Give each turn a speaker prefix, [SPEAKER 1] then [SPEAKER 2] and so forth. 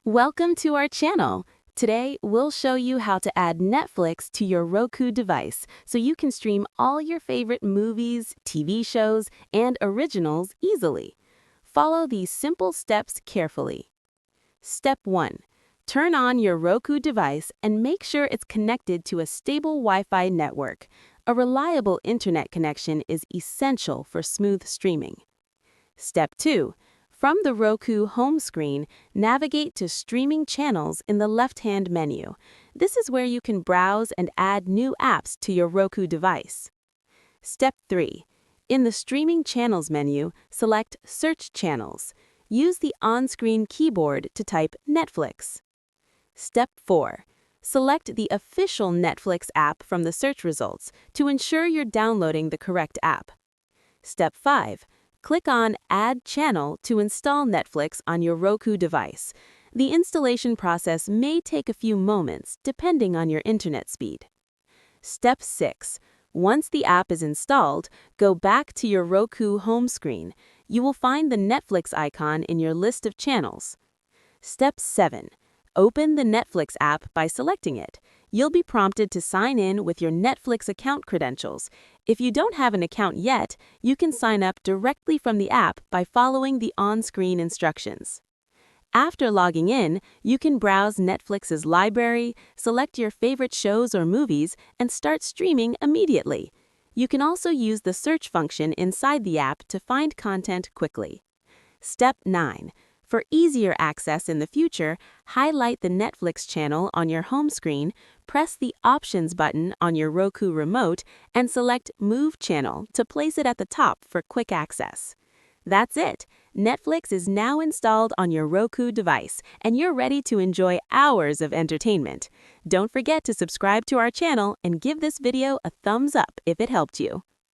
[SPEAKER 1] Welcome to our channel. Today, we'll show you how to add Netflix to your Roku device so you can stream all your favorite movies, TV shows, and originals easily. Follow these simple steps carefully. Step 1. Turn on your Roku device and make sure it's connected to a stable Wi-Fi network. A reliable internet connection is essential for smooth streaming. Step 2. From the Roku home screen, navigate to Streaming Channels in the left-hand menu. This is where you can browse and add new apps to your Roku device. Step 3. In the Streaming Channels menu, select Search Channels. Use the on-screen keyboard to type Netflix. Step 4. Select the official Netflix app from the search results to ensure you're downloading the correct app. Step 5. Click on Add Channel to install Netflix on your Roku device. The installation process may take a few moments, depending on your internet speed. Step 6. Once the app is installed, go back to your Roku home screen. You will find the Netflix icon in your list of channels. Step 7. Open the Netflix app by selecting it. You'll be prompted to sign in with your Netflix account credentials. If you don't have an account yet, you can sign up directly from the app by following the on-screen instructions. After logging in, you can browse Netflix's library, select your favorite shows or movies, and start streaming immediately. You can also use the search function inside the app to find content quickly. Step 9. For easier access in the future, highlight the Netflix channel on your home screen, press the Options button on your Roku remote, and select Move Channel to place it at the top for quick access. That's it! Netflix is now installed on your Roku device, and you're ready to enjoy hours of entertainment. Don't forget to subscribe to our channel and give this video a thumbs up if it helped you.